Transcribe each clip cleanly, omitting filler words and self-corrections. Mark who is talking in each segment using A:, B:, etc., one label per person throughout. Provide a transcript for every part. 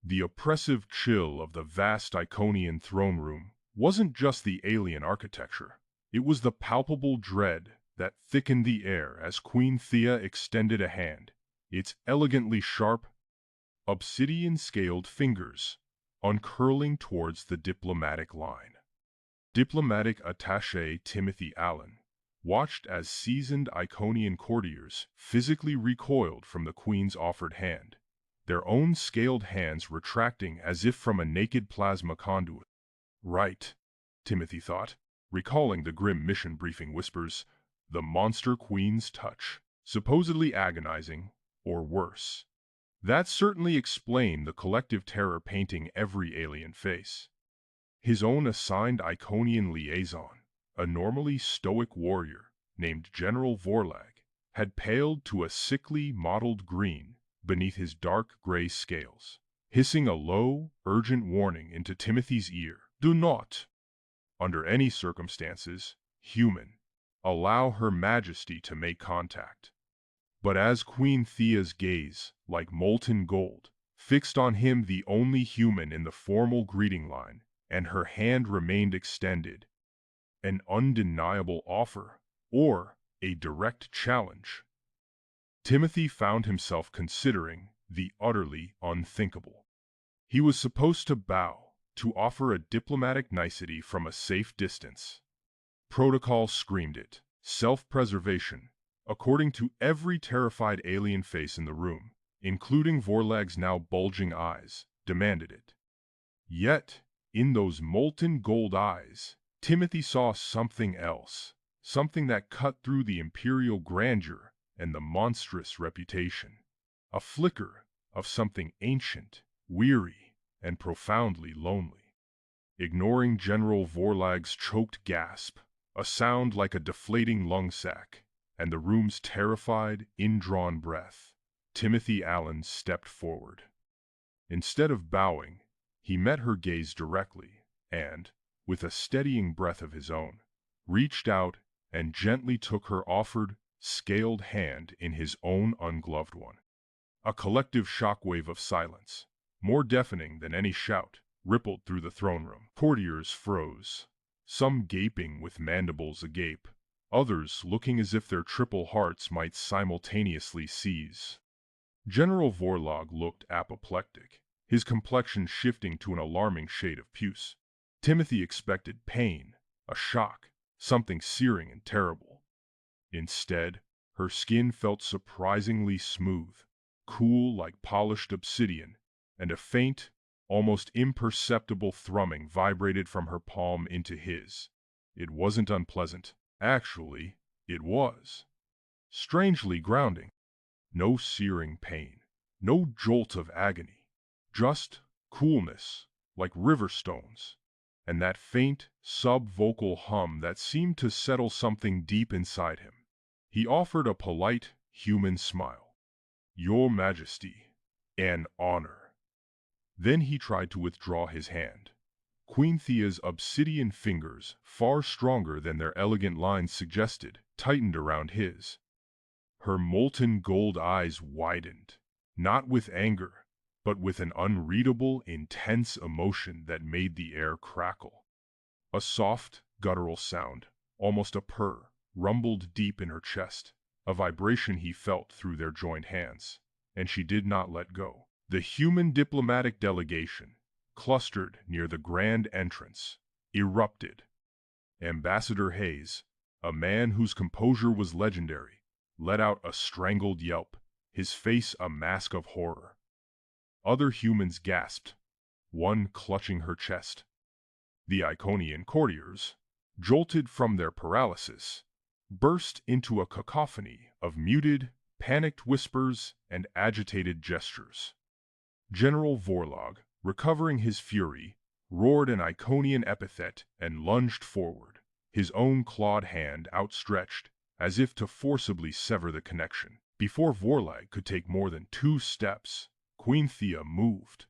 A: The oppressive chill of the vast Iconian throne room wasn't just the alien architecture. It was the palpable dread that thickened the air as Queen Thea extended a hand, its elegantly sharp, obsidian-scaled fingers uncurling towards the diplomatic line. Diplomatic attaché Timothy Allen watched as seasoned Iconian courtiers physically recoiled from the Queen's offered hand, their own scaled hands retracting as if from a naked plasma conduit. Right, Timothy thought, recalling the grim mission briefing whispers, the monster Queen's touch, supposedly agonizing, or worse. That certainly explained the collective terror painting every alien face. His own assigned Iconian liaison, a normally stoic warrior named General Vorlag, had paled to a sickly mottled green beneath his dark gray scales, hissing a low, urgent warning into Timothy's ear. Do not, under any circumstances, human, allow Her Majesty to make contact. But as Queen Thea's gaze, like molten gold, fixed on him, the only human in the formal greeting line, and her hand remained extended, an undeniable offer, or a direct challenge, Timothy found himself considering the utterly unthinkable. He was supposed to bow, to offer a diplomatic nicety from a safe distance. Protocol screamed it. Self-preservation, according to every terrified alien face in the room, including Vorlag's now bulging eyes, demanded it. Yet, in those molten gold eyes, Timothy saw something else, something that cut through the imperial grandeur and the monstrous reputation. A flicker of something ancient, weary, and profoundly lonely. Ignoring General Vorlag's choked gasp, a sound like a deflating lung sac, and the room's terrified, indrawn breath, Timothy Allen stepped forward. Instead of bowing, he met her gaze directly, and, with a steadying breath of his own, reached out and gently took her offered, scaled hand in his own ungloved one. A collective shockwave of silence, more deafening than any shout, rippled through the throne room. Courtiers froze, some gaping with mandibles agape, others looking as if their triple hearts might simultaneously seize. General Vorlag looked apoplectic, his complexion shifting to an alarming shade of puce. Timothy expected pain, a shock, something searing and terrible. Instead, her skin felt surprisingly smooth, cool like polished obsidian, and a faint, almost imperceptible thrumming vibrated from her palm into his. It wasn't unpleasant. Actually, it was. Strangely grounding. No searing pain, no jolt of agony, just coolness, like river stones, and that faint, sub-vocal hum that seemed to settle something deep inside him. He offered a polite, human smile. Your Majesty, an honor. Then he tried to withdraw his hand. Queen Thea's obsidian fingers, far stronger than their elegant lines suggested, tightened around his. Her molten gold eyes widened, not with anger, but with an unreadable, intense emotion that made the air crackle. A soft, guttural sound, almost a purr, rumbled deep in her chest, a vibration he felt through their joined hands, and she did not let go. The human diplomatic delegation, clustered near the grand entrance, erupted. Ambassador Hayes, a man whose composure was legendary, let out a strangled yelp, his face a mask of horror. Other humans gasped, one clutching her chest. The Iconian courtiers, jolted from their paralysis, burst into a cacophony of muted, panicked whispers and agitated gestures. General Vorlag, recovering his fury, roared an Iconian epithet and lunged forward, his own clawed hand outstretched, as if to forcibly sever the connection. Before Vorlag could take more than 2 steps, Queen Thea moved.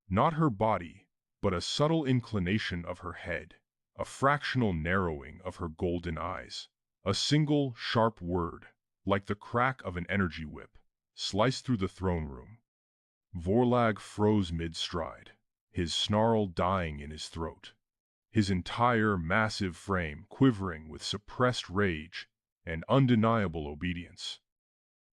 A: Not her body, but a subtle inclination of her head, a fractional narrowing of her golden eyes. A single, sharp word, like the crack of an energy whip, sliced through the throne room. Vorlag froze mid-stride, his snarl dying in his throat, his entire massive frame quivering with suppressed rage and undeniable obedience.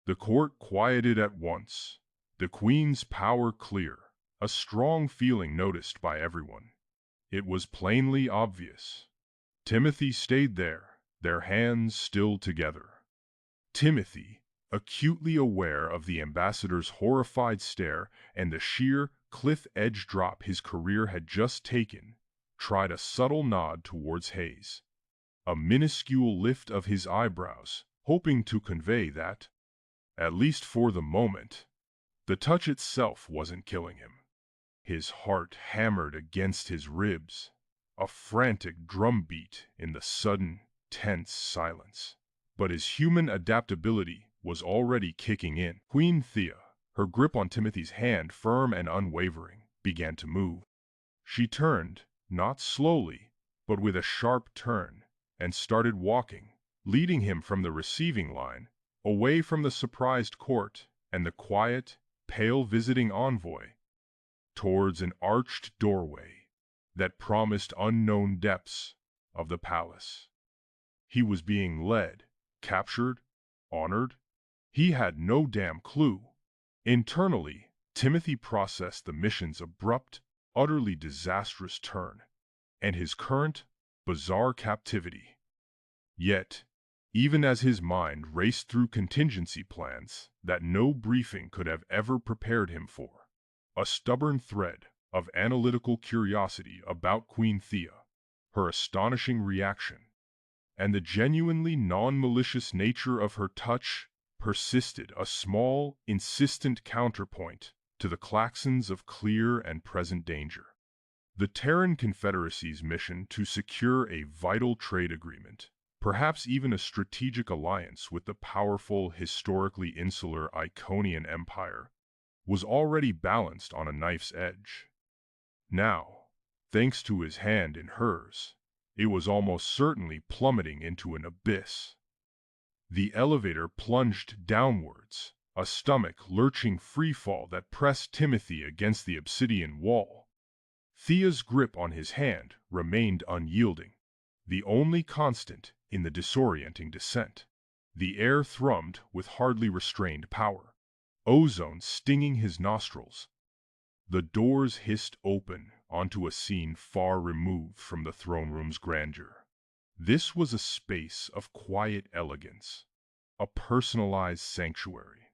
A: The court quieted at once, the queen's power clear, a strong feeling noticed by everyone. It was plainly obvious. Timothy stayed there, their hands still together. Timothy, acutely aware of the ambassador's horrified stare and the sheer cliff-edge drop his career had just taken, tried a subtle nod towards Hayes, a minuscule lift of his eyebrows, hoping to convey that, at least for the moment, the touch itself wasn't killing him. His heart hammered against his ribs, a frantic drumbeat in the sudden, tense silence. But his human adaptability was already kicking in. Queen Thea, her grip on Timothy's hand firm and unwavering, began to move. She turned, not slowly, but with a sharp turn, and started walking, leading him from the receiving line, away from the surprised court and the quiet, pale visiting envoy, towards an arched doorway that promised unknown depths of the palace. He was being led, captured, honored. He had no damn clue. Internally, Timothy processed the mission's abrupt, utterly disastrous turn, and his current, bizarre captivity. Yet, even as his mind raced through contingency plans that no briefing could have ever prepared him for, a stubborn thread of analytical curiosity about Queen Thea, her astonishing reaction, and the genuinely non-malicious nature of her touch persisted, a small, insistent counterpoint to the claxons of clear and present danger. The Terran Confederacy's mission to secure a vital trade agreement, perhaps even a strategic alliance with the powerful, historically insular Iconian Empire, was already balanced on a knife's edge. Now, thanks to his hand in hers, it was almost certainly plummeting into an abyss. The elevator plunged downwards, a stomach lurching freefall that pressed Timothy against the obsidian wall. Thea's grip on his hand remained unyielding, the only constant in the disorienting descent. The air thrummed with hardly restrained power, ozone stinging his nostrils. The doors hissed open onto a scene far removed from the throne room's grandeur. This was a space of quiet elegance, a personalized sanctuary.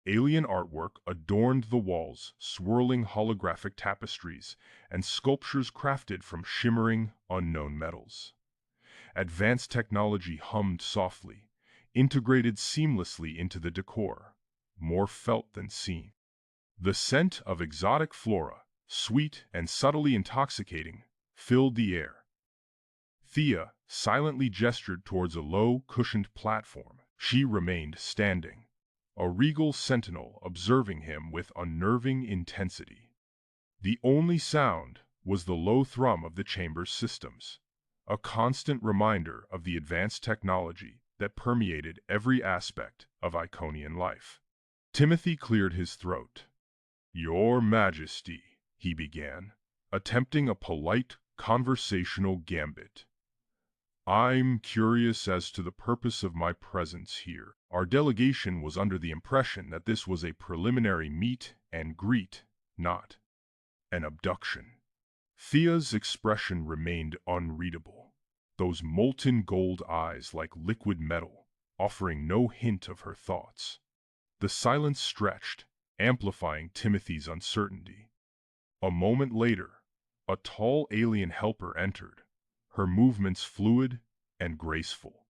A: Alien artwork adorned the walls, swirling holographic tapestries and sculptures crafted from shimmering, unknown metals. Advanced technology hummed softly, integrated seamlessly into the decor, more felt than seen. The scent of exotic flora, sweet and subtly intoxicating, filled the air. Thea silently gestured towards a low, cushioned platform. She remained standing, a regal sentinel observing him with unnerving intensity. The only sound was the low thrum of the chamber's systems, a constant reminder of the advanced technology that permeated every aspect of Iconian life. Timothy cleared his throat. "Your Majesty," he began, attempting a polite conversational gambit. "I'm curious as to the purpose of my presence here. Our delegation was under the impression that this was a preliminary meet and greet, not an abduction." Thea's expression remained unreadable, those molten gold eyes like liquid metal, offering no hint of her thoughts. The silence stretched, amplifying Timothy's uncertainty. A moment later, a tall alien helper entered, her movements fluid and graceful.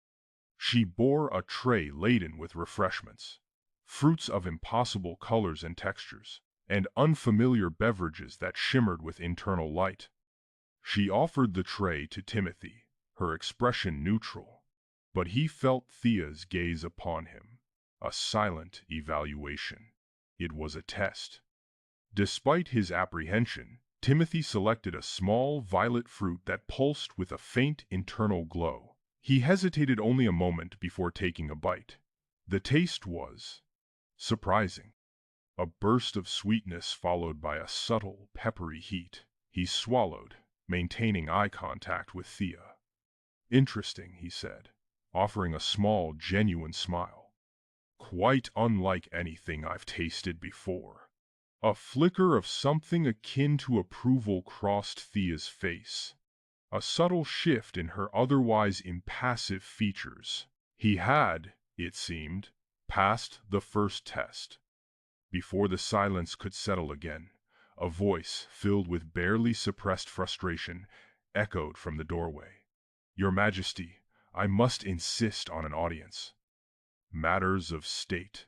A: She bore a tray laden with refreshments, fruits of impossible colors and textures, and unfamiliar beverages that shimmered with internal light. She offered the tray to Timothy, her expression neutral, but he felt Thea's gaze upon him, a silent evaluation. It was a test. Despite his apprehension, Timothy selected a small violet fruit that pulsed with a faint internal glow. He hesitated only a moment before taking a bite. The taste was surprising. A burst of sweetness followed by a subtle, peppery heat. He swallowed, maintaining eye contact with Thea. "Interesting," he said, offering a small, genuine smile. "Quite unlike anything I've tasted before." A flicker of something akin to approval crossed Thea's face. A subtle shift in her otherwise impassive features. He had, it seemed, passed the first test. Before the silence could settle again, a voice, filled with barely suppressed frustration, echoed from the doorway. "Your Majesty, I must insist on an audience. Matters of state."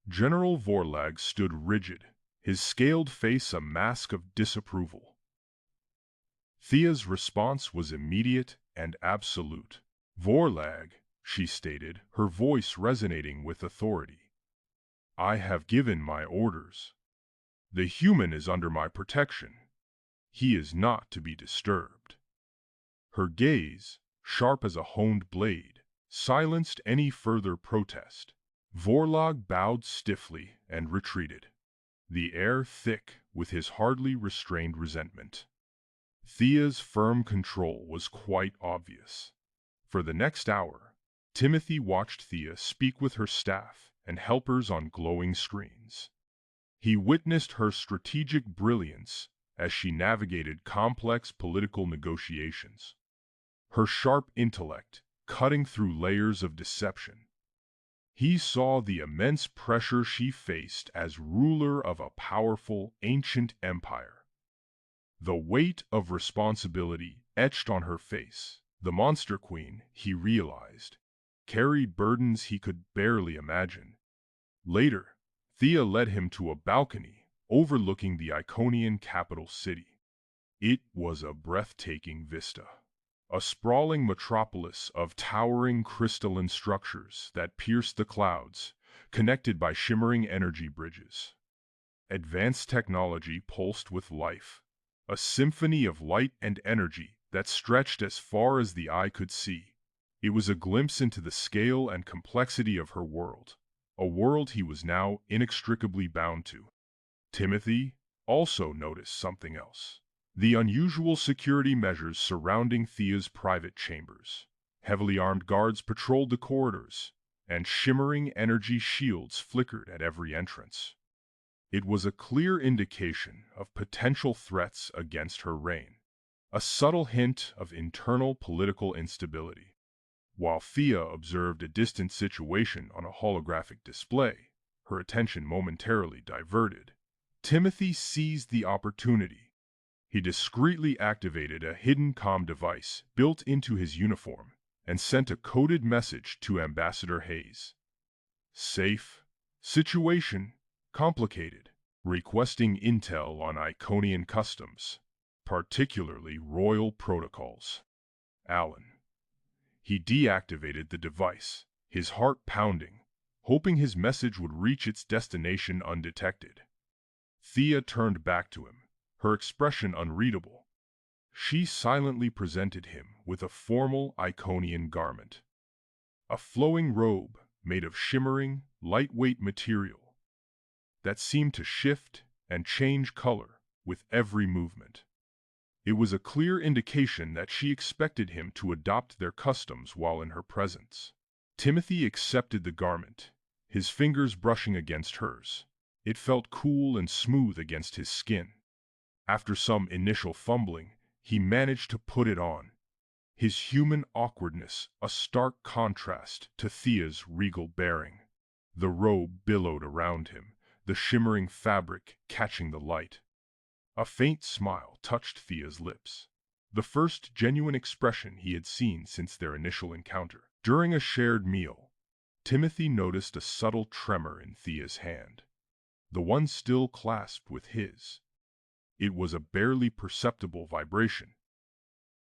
A: General Vorlag stood rigid, his scaled face a mask of disapproval. Thea's response was immediate and absolute. "Vorlag," she stated, her voice resonating with authority. "I have given my orders. The human is under my protection. He is not to be disturbed." Her gaze, sharp as a honed blade, silenced any further protest. Vorlag bowed stiffly and retreated, the air thick with his hardly restrained resentment. Thea's firm control was quite obvious. For the next hour, Timothy watched Thea speak with her staff and helpers on glowing screens. He witnessed her strategic brilliance as she navigated complex political negotiations. Her sharp intellect cutting through layers of deception. He saw the immense pressure she faced as ruler of a powerful, ancient empire. The weight of responsibility etched on her face. The Monster Queen, he realized, carried burdens he could barely imagine. Later, Thea led him to a balcony overlooking the Iconian capital city. It was a breathtaking vista. A sprawling metropolis of towering crystalline structures that pierced the clouds, connected by shimmering energy bridges. Advanced technology pulsed with life, a symphony of light and energy that stretched as far as the eye could see. It was a glimpse into the scale and complexity of her world, a world he was now inextricably bound to. Timothy also noticed something else. The unusual security measures surrounding Thea's private chambers. Heavily armed guards patrolled the corridors, and shimmering energy shields flickered at every entrance. It was a clear indication of potential threats against her reign, a subtle hint of internal political instability. While Thea observed a distant situation on a holographic display, her attention momentarily diverted. Timothy seized the opportunity. He discreetly activated a hidden comm device built into his uniform and sent a coded message to Ambassador Hayes. Safe. Situation complicated. Requesting intel on Iconian customs, particularly royal protocols. Alan. He deactivated the device, his heart pounding, hoping his message would reach its destination undetected. Thea turned back to him, her expression unreadable. She silently presented him with a formal Iconian garment. A flowing robe made of shimmering, lightweight material that seemed to shift and change color with every movement. It was a clear indication that she expected him to adopt their customs while in her presence. Timothy accepted the garment, his fingers brushing against hers. It felt cool and smooth against his skin. After some initial fumbling, he managed to put it on, his human awkwardness a stark contrast to Thea's regal bearing. The robe billowed around him, the shimmering fabric catching the light. A faint smile touched Thea's lips, the first genuine expression he had seen since their initial encounter. During a shared meal, Timothy noticed a subtle tremor in Thea's hand, the one still clasped with his. It was a barely perceptible vibration,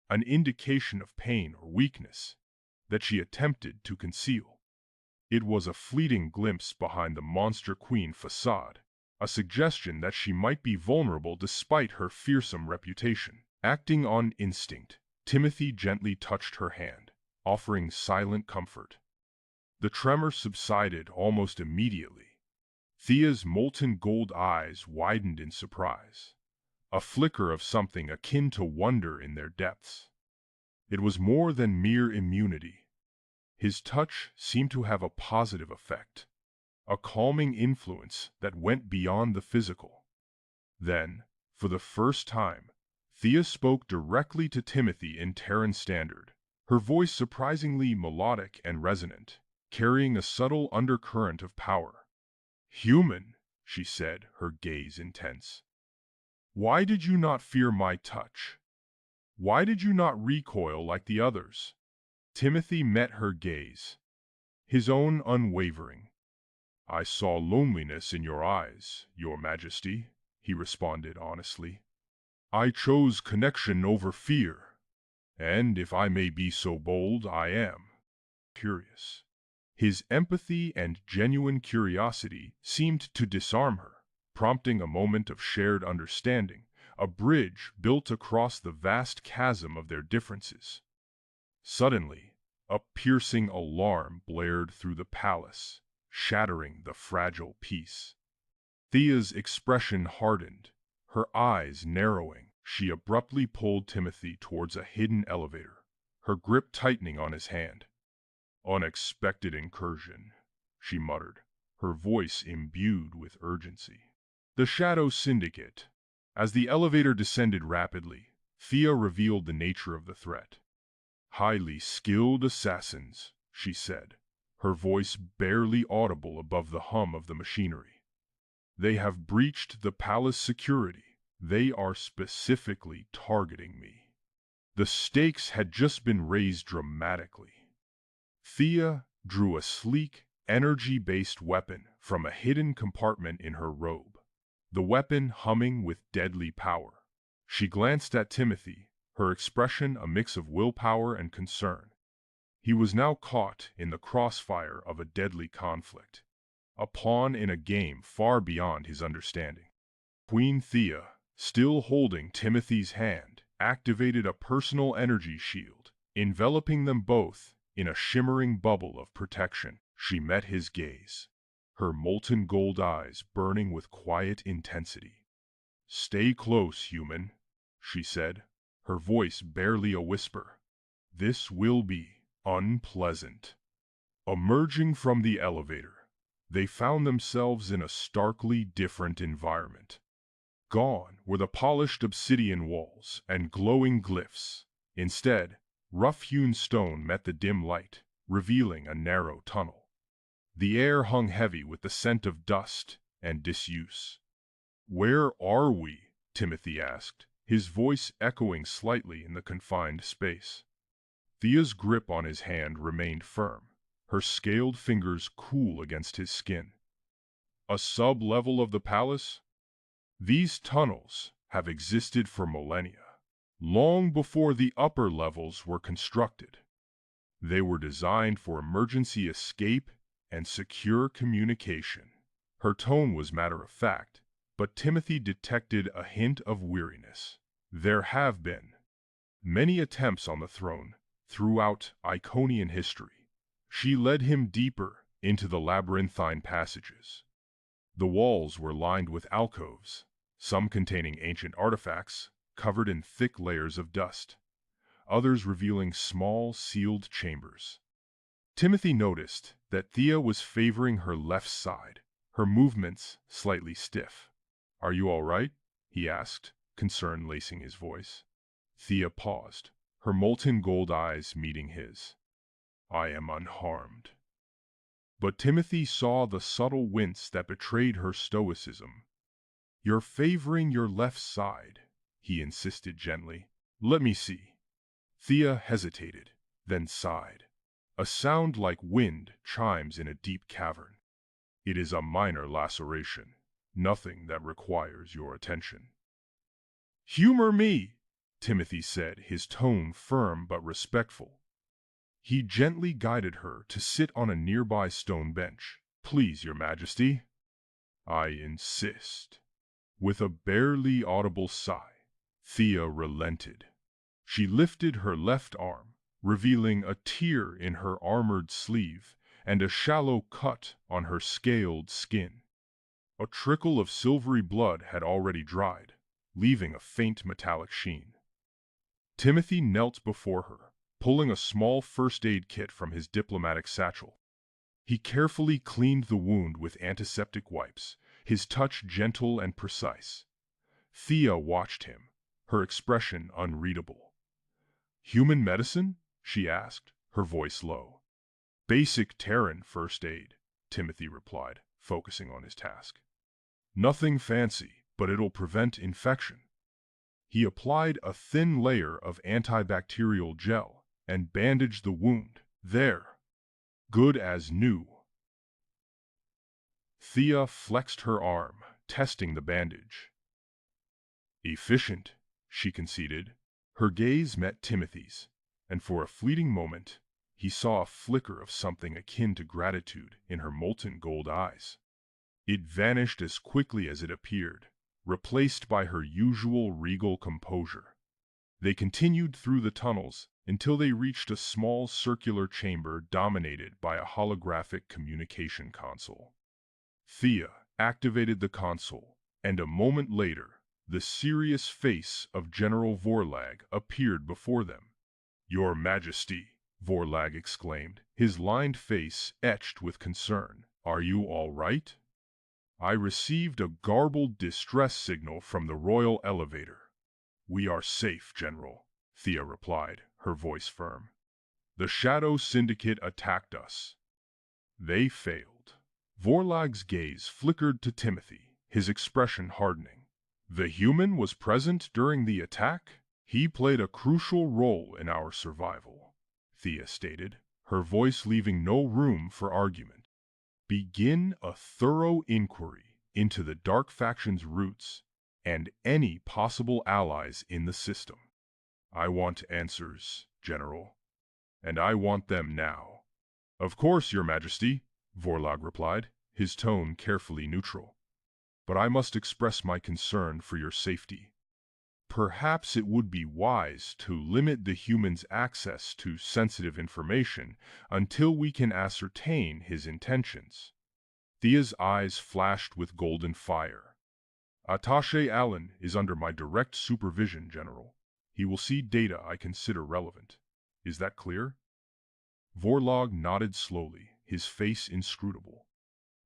A: an indication of pain or weakness that she attempted to conceal. It was a fleeting glimpse behind the Monster Queen facade, a suggestion that she might be vulnerable despite her fearsome reputation. Acting on instinct, Timothy gently touched her hand, offering silent comfort. The tremor subsided almost immediately, Thea's molten gold eyes widened in surprise, a flicker of something akin to wonder in their depths. It was more than mere immunity. His touch seemed to have a positive effect, a calming influence that went beyond the physical. Then, for the first time, Thea spoke directly to Timothy in Terran Standard, her voice surprisingly melodic and resonant, carrying a subtle undercurrent of power. "Human," she said, her gaze intense. "Why did you not fear my touch? Why did you not recoil like the others?" Timothy met her gaze, his own unwavering. "I saw loneliness in your eyes, Your Majesty," he responded honestly. "I chose connection over fear, and if I may be so bold, I am curious." His empathy and genuine curiosity seemed to disarm her, prompting a moment of shared understanding, a bridge built across the vast chasm of their differences. Suddenly, a piercing alarm blared through the palace, shattering the fragile peace. Thea's expression hardened, her eyes narrowing. She abruptly pulled Timothy towards a hidden elevator, her grip tightening on his hand. "Unexpected incursion," she muttered, her voice imbued with urgency. "The Shadow Syndicate." As the elevator descended rapidly, Thea revealed the nature of the threat. "Highly skilled assassins," she said, her voice barely audible above the hum of the machinery. "They have breached the palace security. They are specifically targeting me." The stakes had just been raised dramatically. Thea drew a sleek, energy-based weapon from a hidden compartment in her robe, the weapon humming with deadly power. She glanced at Timothy, her expression a mix of willpower and concern. He was now caught in the crossfire of a deadly conflict, a pawn in a game far beyond his understanding. Queen Thea, still holding Timothy's hand, activated a personal energy shield, enveloping them both in a shimmering bubble of protection. She met his gaze, her molten gold eyes burning with quiet intensity. "Stay close, human," she said, her voice barely a whisper. "This will be unpleasant." Emerging from the elevator, they found themselves in a starkly different environment. Gone were the polished obsidian walls and glowing glyphs. Instead, rough-hewn stone met the dim light, revealing a narrow tunnel. The air hung heavy with the scent of dust and disuse. "Where are we?" Timothy asked, his voice echoing slightly in the confined space. Thea's grip on his hand remained firm, her scaled fingers cool against his skin. "A sub-level of the palace? These tunnels have existed for millennia, long before the upper levels were constructed. They were designed for emergency escape and secure communication." Her tone was matter-of-fact, but Timothy detected a hint of weariness. "There have been many attempts on the throne throughout Iconian history." She led him deeper into the labyrinthine passages. The walls were lined with alcoves, some containing ancient artifacts covered in thick layers of dust, others revealing small, sealed chambers. Timothy noticed that Thea was favoring her left side, her movements slightly stiff. "Are you all right?" he asked, concern lacing his voice. Thea paused, her molten gold eyes meeting his. "I am unharmed." But Timothy saw the subtle wince that betrayed her stoicism. "You're favoring your left side," he insisted gently. "Let me see." Thea hesitated, then sighed, a sound like wind chimes in a deep cavern. "It is a minor laceration, nothing that requires your attention." "Humor me," Timothy said, his tone firm but respectful. He gently guided her to sit on a nearby stone bench. "Please, Your Majesty." "I insist." With a barely audible sigh, Thea relented. She lifted her left arm, revealing a tear in her armored sleeve and a shallow cut on her scaled skin. A trickle of silvery blood had already dried, leaving a faint metallic sheen. Timothy knelt before her, pulling a small first aid kit from his diplomatic satchel. He carefully cleaned the wound with antiseptic wipes, his touch gentle and precise. Thea watched him, her expression unreadable. "Human medicine?" she asked, her voice low. "Basic Terran first aid," Timothy replied, focusing on his task. "Nothing fancy, but it'll prevent infection." He applied a thin layer of antibacterial gel and bandaged the wound. "There. Good as new." Thea flexed her arm, testing the bandage. "Efficient," she conceded. Her gaze met Timothy's, and for a fleeting moment, he saw a flicker of something akin to gratitude in her molten gold eyes. It vanished as quickly as it appeared, replaced by her usual regal composure. They continued through the tunnels until they reached a small circular chamber dominated by a holographic communication console. Thea activated the console, and a moment later, the serious face of General Vorlag appeared before them. "Your Majesty," Vorlag exclaimed, his lined face etched with concern. "Are you all right?" "I received a garbled distress signal from the royal elevator." "We are safe, General," Thea replied, her voice firm. "The Shadow Syndicate attacked us. They failed." Vorlag's gaze flickered to Timothy, his expression hardening. "The human was present during the attack? He played a crucial role in our survival," Thea stated, her voice leaving no room for argument. "Begin a thorough inquiry into the Dark Faction's roots and any possible allies in the system. I want answers, General, and I want them now." "Of course, Your Majesty," Vorlag replied, his tone carefully neutral. "But I must express my concern for your safety. Perhaps it would be wise to limit the human's access to sensitive information until we can ascertain his intentions." Thea's eyes flashed with golden fire. "Attaché Allen is under my direct supervision, General. He will see data I consider relevant. Is that clear?" Vorlog nodded slowly, his face inscrutable.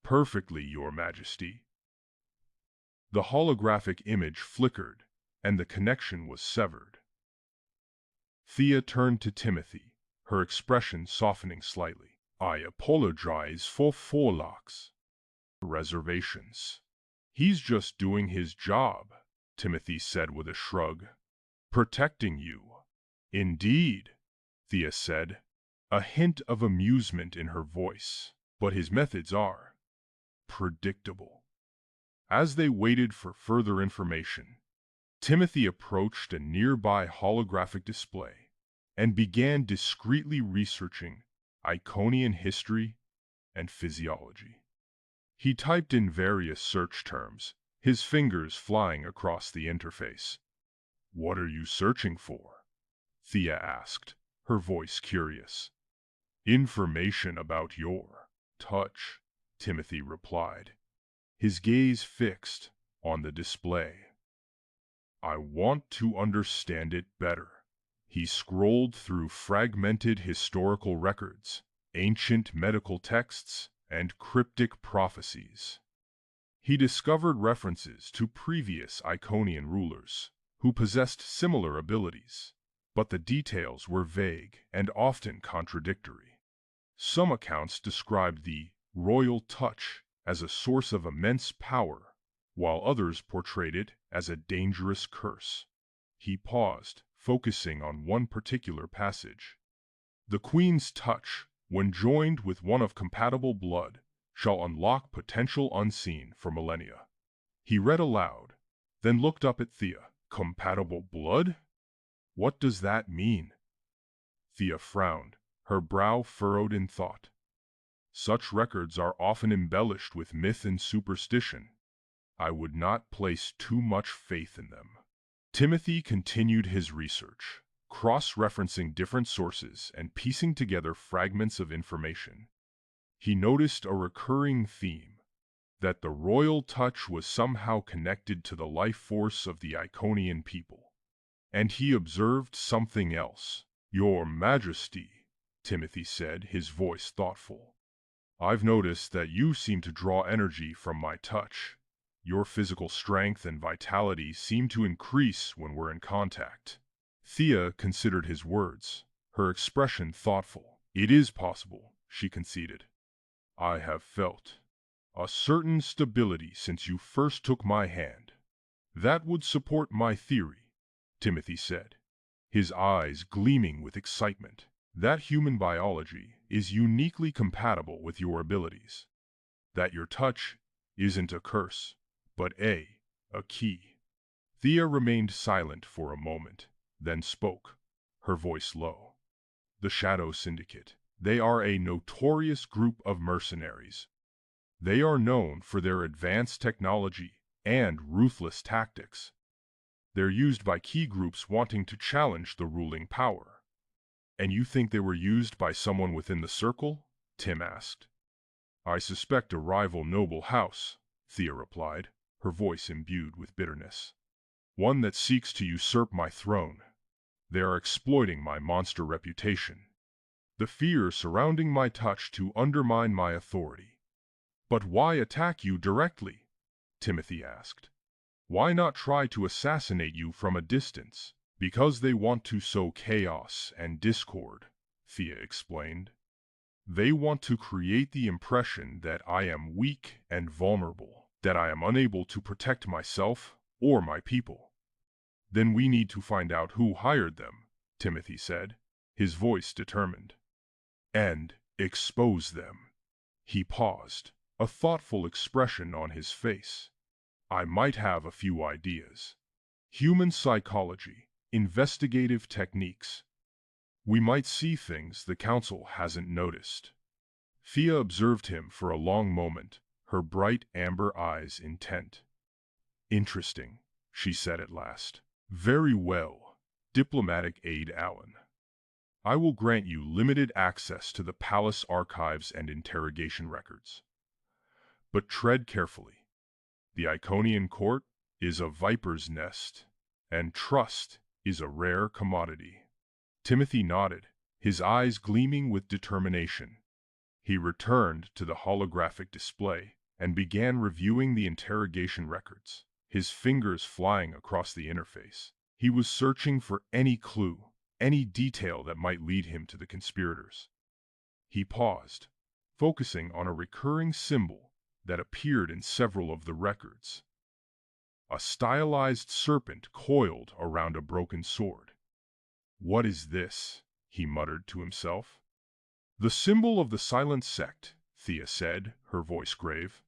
A: "Perfectly, Your Majesty." The holographic image flickered, and the connection was severed. Thea turned to Timothy, her expression softening slightly. "I apologize for Vorlag's reservations. He's just doing his job," Timothy said with a shrug. "Protecting you." "Indeed," Thea said, a hint of amusement in her voice. "But his methods are predictable." As they waited for further information, Timothy approached a nearby holographic display and began discreetly researching Iconian history and physiology. He typed in various search terms, his fingers flying across the interface. "What are you searching for?" Thea asked, her voice curious. "Information about your touch," Timothy replied, his gaze fixed on the display. "I want to understand it better." He scrolled through fragmented historical records, ancient medical texts, and cryptic prophecies. He discovered references to previous Iconian rulers who possessed similar abilities, but the details were vague and often contradictory. Some accounts described the royal touch as a source of immense power, while others portrayed it as a dangerous curse. He paused, focusing on one particular passage. "The Queen's touch, when joined with one of compatible blood, shall unlock potential unseen for millennia." He read aloud, then looked up at Thea. "Compatible blood? What does that mean?" Thea frowned, her brow furrowed in thought. "Such records are often embellished with myth and superstition. I would not place too much faith in them." Timothy continued his research, cross-referencing different sources and piecing together fragments of information. He noticed a recurring theme: that the royal touch was somehow connected to the life force of the Iconian people. And he observed something else. "Your Majesty," Timothy said, his voice thoughtful. "I've noticed that you seem to draw energy from my touch. Your physical strength and vitality seem to increase when we're in contact." Thea considered his words, her expression thoughtful. "It is possible," she conceded. "I have felt a certain stability since you first took my hand." "That would support my theory," Timothy said, his eyes gleaming with excitement, "that human biology is uniquely compatible with your abilities. That your touch isn't a curse, but a key." Thea remained silent for a moment, then spoke, her voice low. "The Shadow Syndicate. They are a notorious group of mercenaries. They are known for their advanced technology and ruthless tactics. They're used by key groups wanting to challenge the ruling power." "And you think they were used by someone within the circle?" Tim asked. "I suspect a rival noble house," Thea replied, her voice imbued with bitterness. "One that seeks to usurp my throne. They are exploiting my monster reputation, the fear surrounding my touch to undermine my authority." "But why attack you directly?" Timothy asked. "Why not try to assassinate you from a distance?" "Because they want to sow chaos and discord," Thea explained. "They want to create the impression that I am weak and vulnerable, that I am unable to protect myself or my people." "Then we need to find out who hired them," Timothy said, his voice determined. "And expose them." He paused, a thoughtful expression on his face. "I might have a few ideas. Human psychology, investigative techniques. We might see things the Council hasn't noticed." Thea observed him for a long moment, her bright amber eyes intent. "Interesting," she said at last. "Very well, Diplomatic Aide Allen. I will grant you limited access to the palace archives and interrogation records. But tread carefully. The Iconian court is a viper's nest, and trust is a rare commodity." Timothy nodded, his eyes gleaming with determination. He returned to the holographic display and began reviewing the interrogation records, his fingers flying across the interface. He was searching for any clue, any detail that might lead him to the conspirators. He paused, focusing on a recurring symbol that appeared in several of the records. A stylized serpent coiled around a broken sword. "What is this?" he muttered to himself. "The symbol of the Silent Sect," Thea said, her voice grave.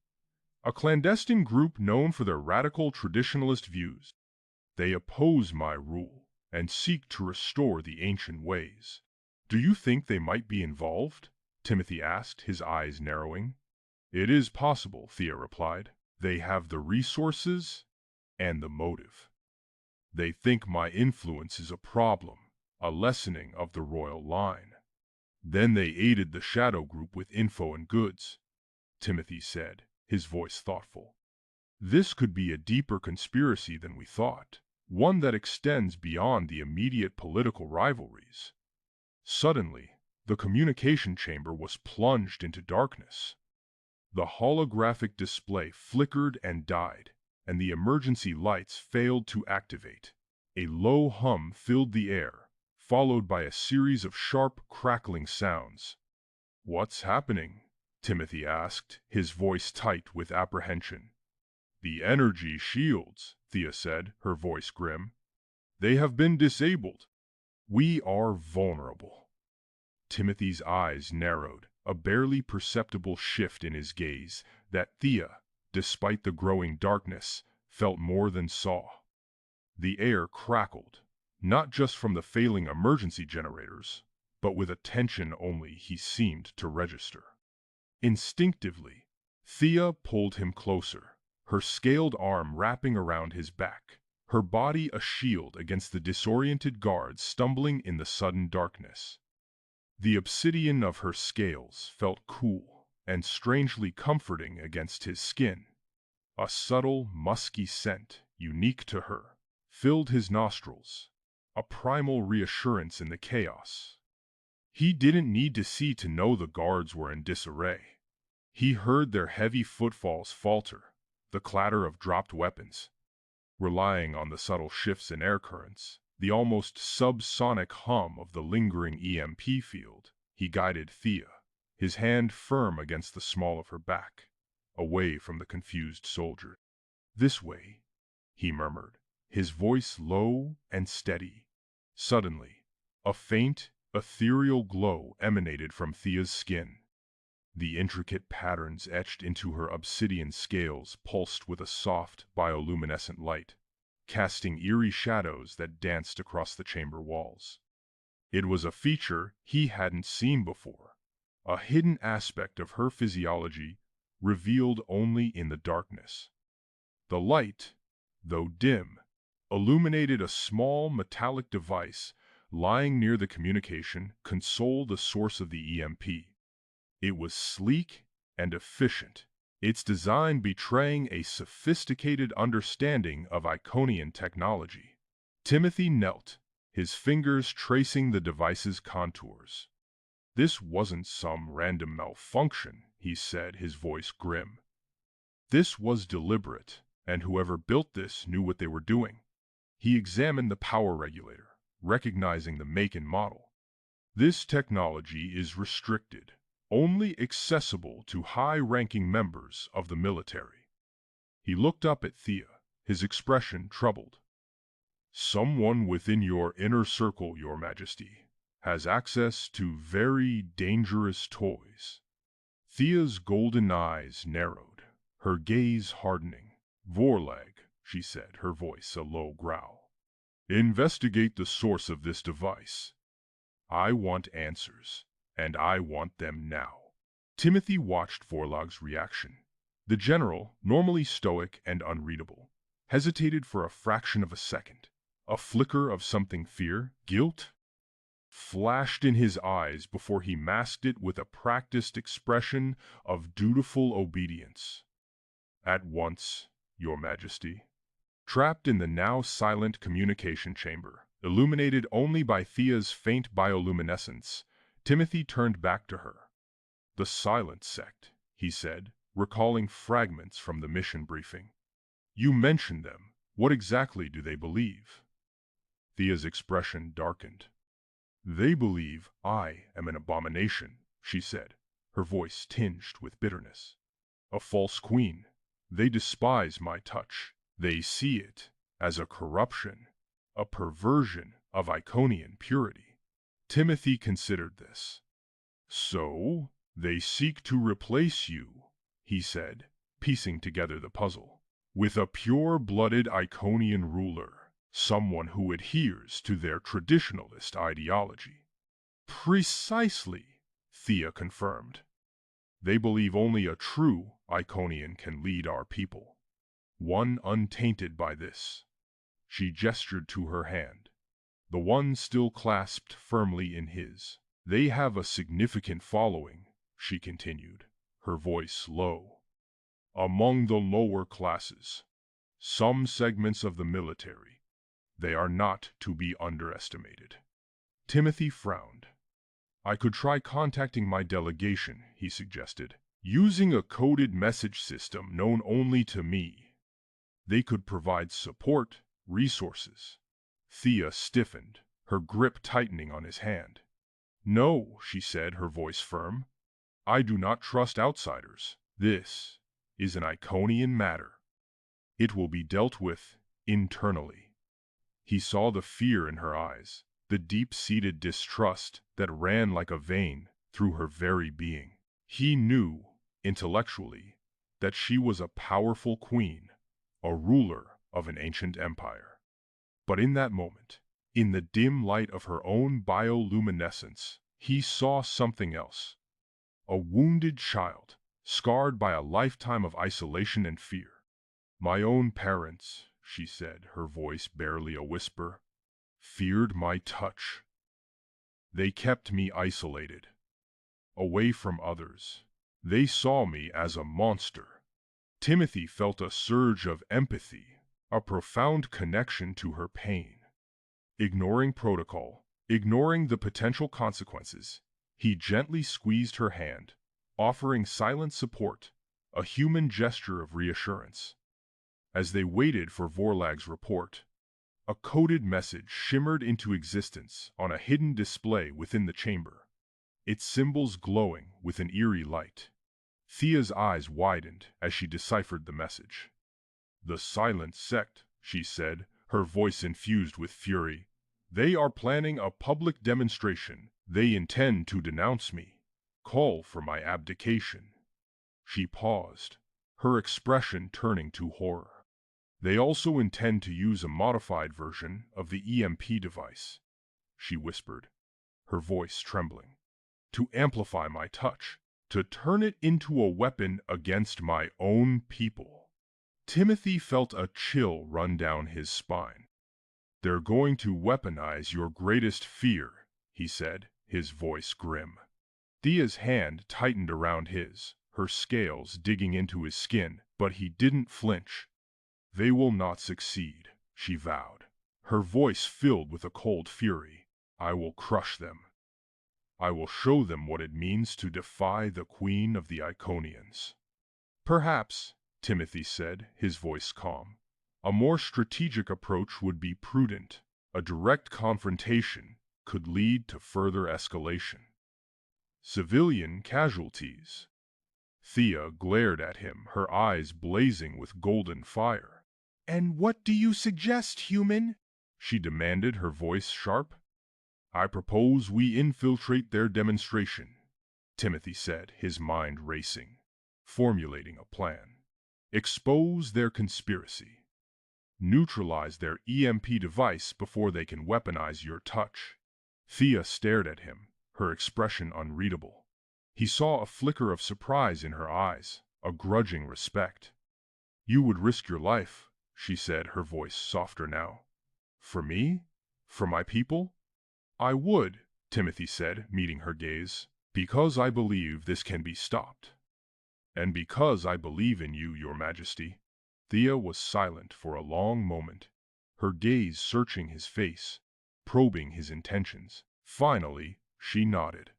A: "A clandestine group known for their radical traditionalist views. They oppose my rule and seek to restore the ancient ways." "Do you think they might be involved?" Timothy asked, his eyes narrowing. "It is possible," Thea replied. "They have the resources and the motive. They think my influence is a problem, a lessening of the royal line. Then they aided the Shadow Group with info and goods," Timothy said, his voice thoughtful. "This could be a deeper conspiracy than we thought, one that extends beyond the immediate political rivalries." Suddenly, the communication chamber was plunged into darkness. The holographic display flickered and died, and the emergency lights failed to activate. A low hum filled the air, followed by a series of sharp, crackling sounds. "What's happening?" Timothy asked, his voice tight with apprehension. "The energy shields," Thea said, her voice grim. "They have been disabled. We are vulnerable." Timothy's eyes narrowed, a barely perceptible shift in his gaze that Thea, despite the growing darkness, felt more than saw. The air crackled, not just from the failing emergency generators, but with a tension only he seemed to register. Instinctively, Thea pulled him closer, her scaled arm wrapping around his back, her body a shield against the disoriented guards stumbling in the sudden darkness. The obsidian of her scales felt cool, and strangely comforting against his skin. A subtle, musky scent, unique to her, filled his nostrils, a primal reassurance in the chaos. He didn't need to see to know the guards were in disarray. He heard their heavy footfalls falter, the clatter of dropped weapons. Relying on the subtle shifts in air currents, the almost subsonic hum of the lingering EMP field, he guided Thea, his hand firm against the small of her back, away from the confused soldier. "This way," he murmured, his voice low and steady. Suddenly, a faint, ethereal glow emanated from Thea's skin. The intricate patterns etched into her obsidian scales pulsed with a soft, bioluminescent light, casting eerie shadows that danced across the chamber walls. It was a feature he hadn't seen before, a hidden aspect of her physiology revealed only in the darkness. The light, though dim, illuminated a small metallic device lying near the communication console, the source of the EMP. It was sleek and efficient, its design betraying a sophisticated understanding of Iconian technology. Timothy knelt, his fingers tracing the device's contours. "This wasn't some random malfunction," he said, his voice grim. "This was deliberate, and whoever built this knew what they were doing." He examined the power regulator, recognizing the make and model. "This technology is restricted, only accessible to high-ranking members of the military." He looked up at Thea, his expression troubled. "Someone within your inner circle, Your Majesty, has access to very dangerous toys." Thea's golden eyes narrowed, her gaze hardening. "Vorlag," she said, her voice a low growl. "Investigate the source of this device. I want answers, and I want them now." Timothy watched Vorlag's reaction. The general, normally stoic and unreadable, hesitated for a fraction of a second. A flicker of something, fear, guilt, flashed in his eyes before he masked it with a practiced expression of dutiful obedience. "At once, Your Majesty." Trapped in the now silent communication chamber, illuminated only by Thea's faint bioluminescence, Timothy turned back to her. "The Silent Sect," he said, recalling fragments from the mission briefing. "You mentioned them. What exactly do they believe?" Thea's expression darkened. "They believe I am an abomination," she said, her voice tinged with bitterness. "A false queen. They despise my touch. They see it as a corruption, a perversion of Iconian purity." Timothy considered this. "So, they seek to replace you," he said, piecing together the puzzle, "with a pure-blooded Iconian ruler, someone who adheres to their traditionalist ideology." "Precisely," Thea confirmed. "They believe only a true Iconian can lead our people, one untainted by this." She gestured to her hand, the one still clasped firmly in his. "They have a significant following," she continued, her voice low, "among the lower classes, some segments of the military. They are not to be underestimated." Timothy frowned. "I could try contacting my delegation," he suggested, "using a coded message system known only to me. They could provide support, resources." Thea stiffened, her grip tightening on his hand. "No," she said, her voice firm. "I do not trust outsiders. This is an Iconian matter. It will be dealt with internally." He saw the fear in her eyes, the deep-seated distrust that ran like a vein through her very being. He knew, intellectually, that she was a powerful queen, a ruler of an ancient empire. But in that moment, in the dim light of her own bioluminescence, he saw something else. A wounded child, scarred by a lifetime of isolation and fear. "My own parents," she said, her voice barely a whisper, "feared my touch. They kept me isolated, away from others. They saw me as a monster. Timothy felt a surge of empathy, a profound connection to her pain. Ignoring protocol, ignoring the potential consequences, he gently squeezed her hand, offering silent support, a human gesture of reassurance. As they waited for Vorlag's report, a coded message shimmered into existence on a hidden display within the chamber, its symbols glowing with an eerie light. Thea's eyes widened as she deciphered the message. "The Silent Sect," she said, her voice infused with fury. "They are planning a public demonstration. They intend to denounce me, call for my abdication." She paused, her expression turning to horror. "They also intend to use a modified version of the EMP device," she whispered, her voice trembling, "to amplify my touch, to turn it into a weapon against my own people." Timothy felt a chill run down his spine. "They're going to weaponize your greatest fear," he said, his voice grim. Thea's hand tightened around his, her scales digging into his skin, but he didn't flinch. "They will not succeed," she vowed, her voice filled with a cold fury. "I will crush them. I will show them what it means to defy the Queen of the Iconians." "Perhaps," Timothy said, his voice calm, "a more strategic approach would be prudent. A direct confrontation could lead to further escalation. Civilian casualties." Thea glared at him, her eyes blazing with golden fire. "And what do you suggest, human?" she demanded, her voice sharp. "I propose we infiltrate their demonstration," Timothy said, his mind racing, formulating a plan. "Expose their conspiracy. Neutralize their EMP device before they can weaponize your touch." Thea stared at him, her expression unreadable. He saw a flicker of surprise in her eyes, a grudging respect. "You would risk your life," she said, her voice softer now. "For me? For my people?" "I would," Timothy said, meeting her gaze, "because I believe this can be stopped. And because I believe in you, Your Majesty." Thea was silent for a long moment, her gaze searching his face, probing his intentions. Finally, she nodded,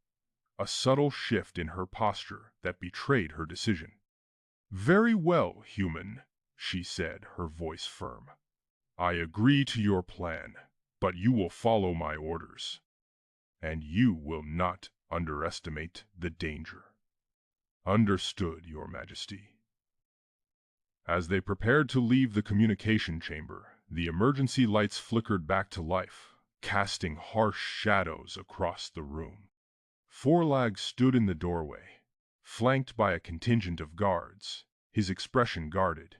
A: a subtle shift in her posture that betrayed her decision. "Very well, human," she said, her voice firm. "I agree to your plan, but you will follow my orders. And you will not underestimate the danger." "Understood, Your Majesty." As they prepared to leave the communication chamber, the emergency lights flickered back to life, casting harsh shadows across the room. Vorlag stood in the doorway, flanked by a contingent of guards, his expression guarded.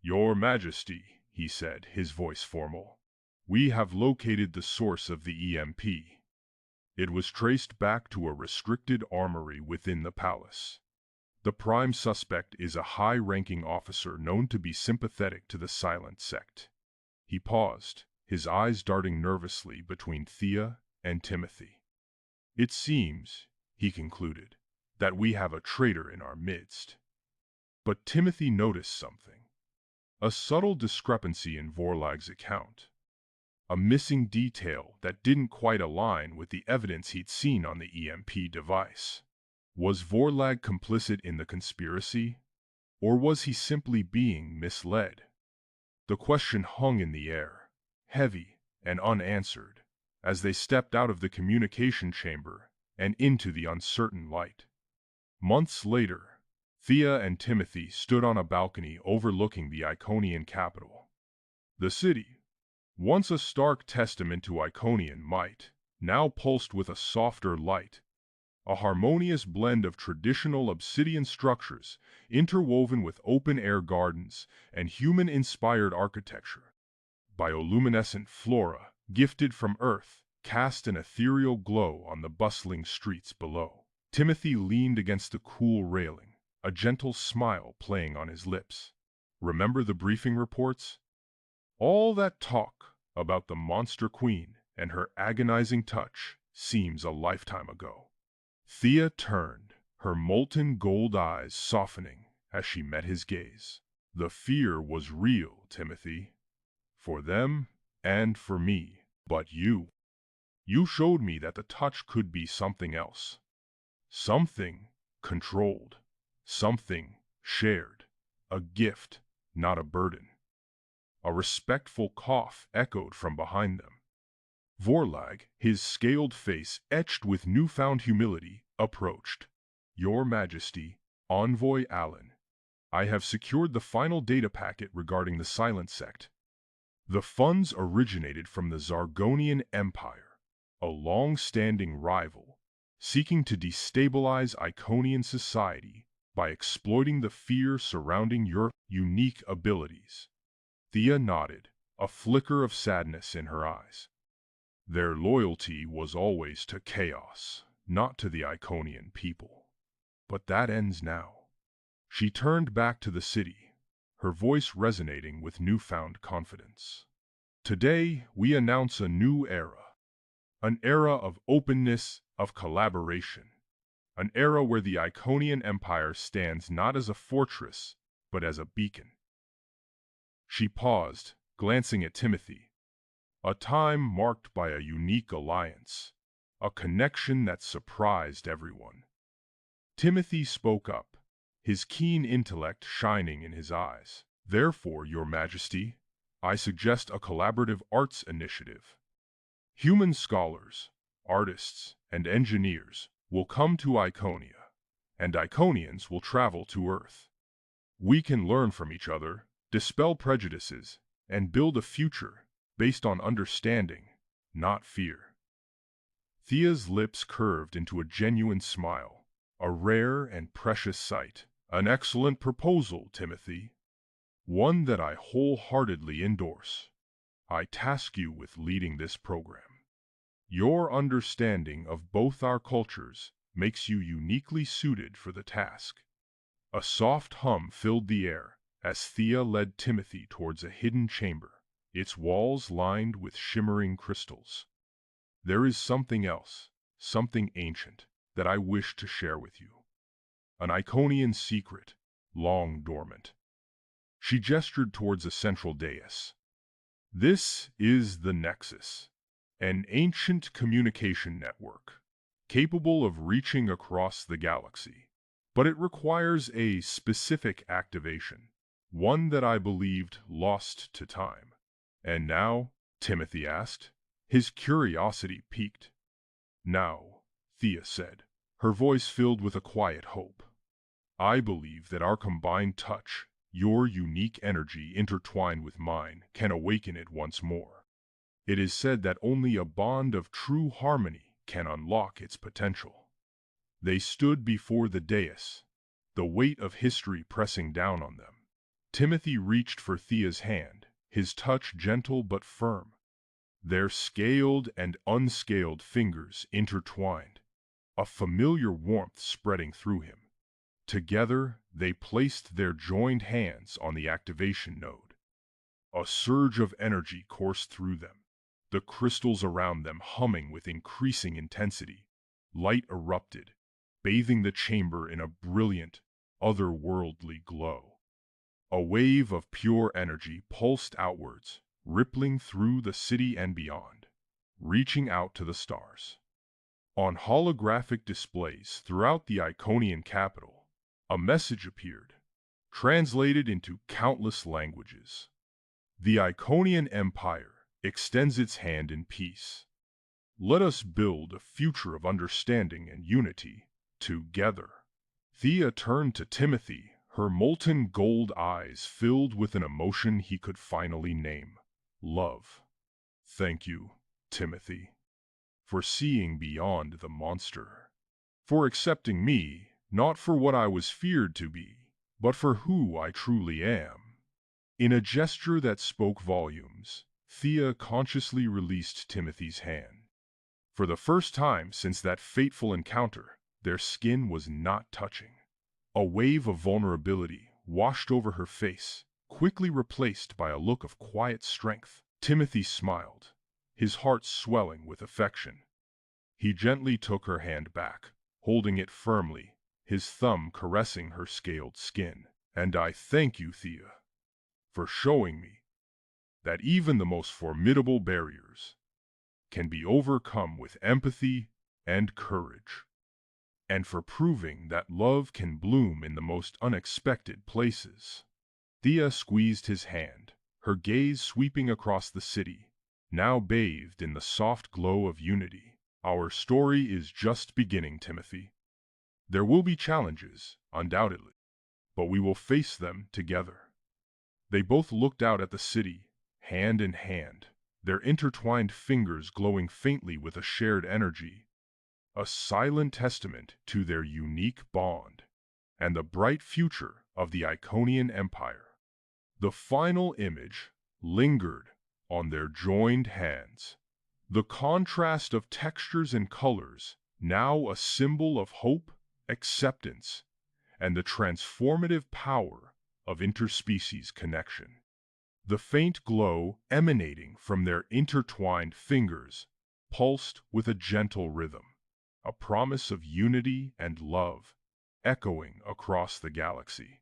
A: "Your Majesty," he said, his voice formal, "we have located the source of the EMP. It was traced back to a restricted armory within the palace. The prime suspect is a high-ranking officer known to be sympathetic to the Silent Sect." He paused, his eyes darting nervously between Thea and Timothy. "It seems," he concluded, "that we have a traitor in our midst." But Timothy noticed something. A subtle discrepancy in Vorlag's account. A missing detail that didn't quite align with the evidence he'd seen on the EMP device. Was Vorlag complicit in the conspiracy? Or was he simply being misled? The question hung in the air, heavy and unanswered, as they stepped out of the communication chamber and into the uncertain light. Months later, Thea and Timothy stood on a balcony overlooking the Iconian capital. The city, once a stark testament to Iconian might, now pulsed with a softer light, a harmonious blend of traditional obsidian structures interwoven with open-air gardens and human-inspired architecture. Bioluminescent flora, gifted from Earth, cast an ethereal glow on the bustling streets below. Timothy leaned against the cool railing, a gentle smile playing on his lips. "Remember the briefing reports? All that talk about the Monster Queen and her agonizing touch seems a lifetime ago." Thea turned, her molten gold eyes softening as she met his gaze. The fear was real, Timothy, for them and for me. But you showed me that the touch could be something else. Something controlled, something shared, a gift, not a burden. A respectful cough echoed from behind them. Vorlag, his scaled face etched with newfound humility, approached. Your Majesty, Envoy Allen, I have secured the final data packet regarding the Silent Sect. The funds originated from the Zargonian Empire, a long-standing rival, seeking to destabilize Iconian society by exploiting the fear surrounding your unique abilities. Thea nodded, a flicker of sadness in her eyes. Their loyalty was always to chaos, not to the Iconian people. But that ends now. She turned back to the city, her voice resonating with newfound confidence. Today, we announce a new era. An era of openness, of collaboration. An era where the Iconian Empire stands not as a fortress, but as a beacon. She paused, glancing at Timothy. A time marked by a unique alliance, a connection that surprised everyone. Timothy spoke up, his keen intellect shining in his eyes. Therefore, Your Majesty, I suggest a collaborative arts initiative. Human scholars, artists, and engineers will come to Iconia, and Iconians will travel to Earth. We can learn from each other, dispel prejudices, and build a future based on understanding, not fear. Thea's lips curved into a genuine smile, a rare and precious sight. An excellent proposal, Timothy. One that I wholeheartedly endorse. I task you with leading this program. Your understanding of both our cultures makes you uniquely suited for the task. A soft hum filled the air as Thea led Timothy towards a hidden chamber, its walls lined with shimmering crystals. There is something else, something ancient, that I wish to share with you. An Iconian secret, long dormant. She gestured towards a central dais. This is the Nexus, an ancient communication network, capable of reaching across the galaxy. But it requires a specific activation, one that I believed lost to time. And now, Timothy asked, his curiosity piqued. Now, Thea said, her voice filled with a quiet hope. I believe that our combined touch, your unique energy intertwined with mine, can awaken it once more. It is said that only a bond of true harmony can unlock its potential. They stood before the dais, the weight of history pressing down on them. Timothy reached for Thea's hand, his touch gentle but firm. Their scaled and unscaled fingers intertwined, a familiar warmth spreading through him. Together, they placed their joined hands on the activation node. A surge of energy coursed through them, the crystals around them humming with increasing intensity. Light erupted, bathing the chamber in a brilliant, otherworldly glow. A wave of pure energy pulsed outwards, rippling through the city and beyond, reaching out to the stars. On holographic displays throughout the Iconian capital, a message appeared, translated into countless languages. The Iconian Empire extends its hand in peace. Let us build a future of understanding and unity together. Thea turned to Timothy, her molten gold eyes filled with an emotion he could finally name: love. Thank you, Timothy, for seeing beyond the monster, for accepting me, not for what I was feared to be, but for who I truly am. In a gesture that spoke volumes, Thea consciously released Timothy's hand. For the first time since that fateful encounter, their skin was not touching. A wave of vulnerability washed over her face, quickly replaced by a look of quiet strength. Timothy smiled, his heart swelling with affection. He gently took her hand back, holding it firmly, his thumb caressing her scaled skin. And I thank you, Thea, for showing me that even the most formidable barriers can be overcome with empathy and courage, and for proving that love can bloom in the most unexpected places. Thea squeezed his hand, her gaze sweeping across the city, now bathed in the soft glow of unity. Our story is just beginning, Timothy. There will be challenges, undoubtedly, but we will face them together. They both looked out at the city, hand in hand, their intertwined fingers glowing faintly with a shared energy, a silent testament to their unique bond and the bright future of the Iconian Empire. The final image lingered on their joined hands, the contrast of textures and colors now a symbol of hope, acceptance, and the transformative power of interspecies connection. The faint glow emanating from their intertwined fingers pulsed with a gentle rhythm, a promise of unity and love echoing across the galaxy.